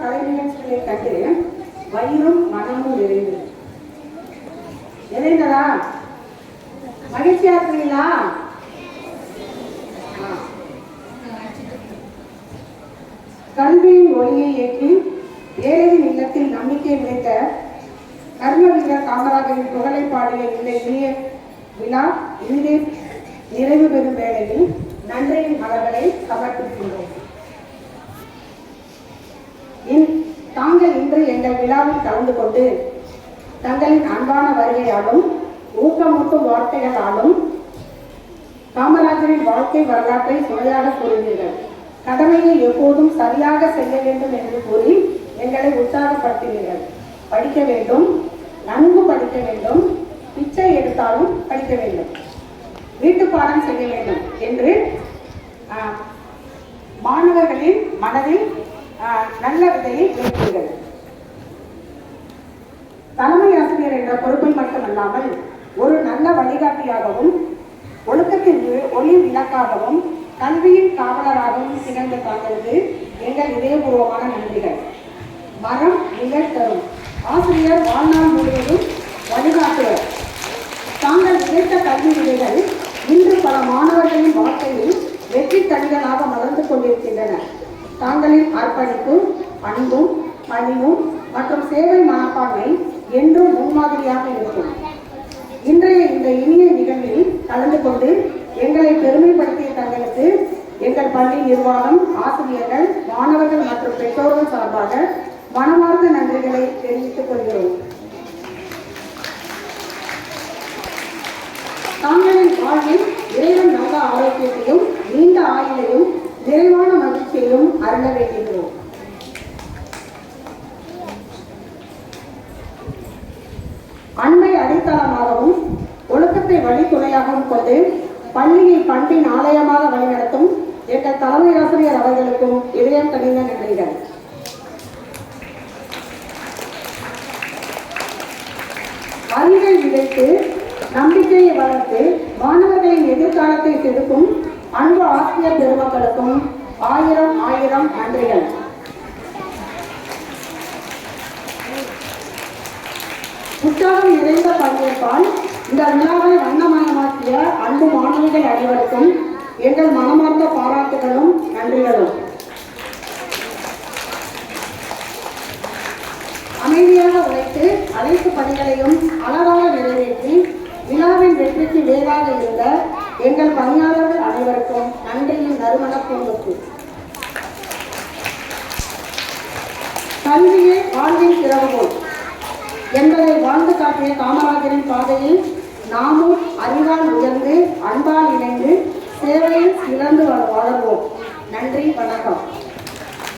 கலை நிகழ்ச்சிகளை கண்டு வயிறும் மனமும் நிறைந்ததா? மகிழ்ச்சியா இருக்கிறீங்களா? கல்வியின் ஒளியை ஏற்றி ஏழையின் இல்லத்தில் நம்பிக்கை விளைத்த கர்ம வீரர் காமராஜரின் புகழை பாடிய இந்த இனிய விழா இனிதே நிறைவு பெறும் வேளையில் நன்றியின் மலர்களை சமர்ப்பிக்கின்றோம். தாங்கள் இன்று எங்கள் விழாவில் கலந்து கொண்டு தங்களின் அன்பான வருகையாலும் ஊக்கமூட்டும் வார்த்தைகளாலும் காமராஜரின் வாழ்க்கை வரலாற்றை சுவையாக கூறினீர்கள். கடமையை எப்போதும் சரியாக செய்ய வேண்டும் என்று கூறி எங்களை உற்சாகப்படுத்தினீர்கள். படிக்க வேண்டும், நன்கு படிக்க வேண்டும், பிச்சை எடுத்தாலும் படிக்க வேண்டும், வீட்டு பாடம் செய்ய வேண்டும் என்று மாணவர்களின் மனதில் நல்ல விதையை ஏற்படுகிறது. தலைமை ஆசிரியர் என்ற பொறுப்பை மட்டுமல்லாமல் ஒரு நல்ல வழிகாட்டியாகவும் ஒழுக்கத்தின் ஒளி விளக்காகவும் கல்வியின் காவலராகவும் திகழ்ந்த தாங்களுக்கு எங்கள் இதயபூர்வமான நன்றிகள். மரம் நிழல் தரும் ஆசிரியர் வாழ்நாள் முழுவதும் வழிகாட்டுவர். தாங்கள் விதைத்த கல்வி விதைகள் இன்று பல மாணவர்களின் வாழ்க்கையில் வெற்றி தடிகளாக மலர்ந்து கொண்டிருக்கின்றன. தாங்களின் அர்ப்பணிப்பும் அன்பும் பணிவும் மற்றும் சேவை மனப்பான்மை என்றும் முன்மாதிரியாக இருக்கும். இன்றைய இந்த இனிய நிகழ்வில் கலந்து கொண்டு எங்களை பெருமைப்படுத்திய தங்களுக்கு எங்கள் பள்ளி நிர்வாகம், ஆசிரியர்கள், மாணவர்கள் மற்றும் பெற்றோர்கள் சார்பாக மனமார்ந்த நன்றிகளை தெரிவித்துக் கொள்கிறோம். தாங்களின் வாழ்வில் இறைவன் நல்ல ஆரோக்கியத்தையும் நீண்ட ஆயுளையும் நிறைவான மகிழ்ச்சியையும் அருள வேண்டுகிறோம். அன்பை அடித்தளமாகவும் ஒழுக்கத்தை வழித்துணையாகவும் கொண்டு பள்ளியை பண்பின் ஆலயமாக வழிநடத்தும் எங்கள் தலைமை ஆசிரியர் அவர்களுக்கும் இதயம் கனிந்த நன்றிகள். அறிவை விதைத்து நம்பிக்கையை வளர்த்து மாணவர்களின் எதிர்காலத்தை செதுக்கும் அன்பு ஆசிரியர் பெருமக்களுக்கும் ஆயிரம் ஆயிரம் நன்றிகள். உற்சாகம் நிறைந்த பங்கேற்பால் இந்த விழாவை வண்ணமயமாக்கிய அன்பு மாணவிகள் அனைவருக்கும் எங்கள் மனமார்ந்த பாராட்டுகளும் நன்றிகளும். அமைதியாக உழைத்து அனைத்து பணிகளையும் அழகாக நிறைவேற்றி விழாவின் வெற்றிக்கு வேறாக இருந்த எங்கள் பணியாளர்கள் அனைவருக்கும் நன்றியின் நறுமண பூங்குத்து. கல்வியே வாழ்வின் திறவுகோல் என்பதை வாழ்ந்து காட்டிய காமராஜரின் பாதையில் நாமும் அறிவால் உயர்ந்து அன்பால் இணைந்து சேவையில் சிறந்து வாழ்வோம். நன்றி, வணக்கம்.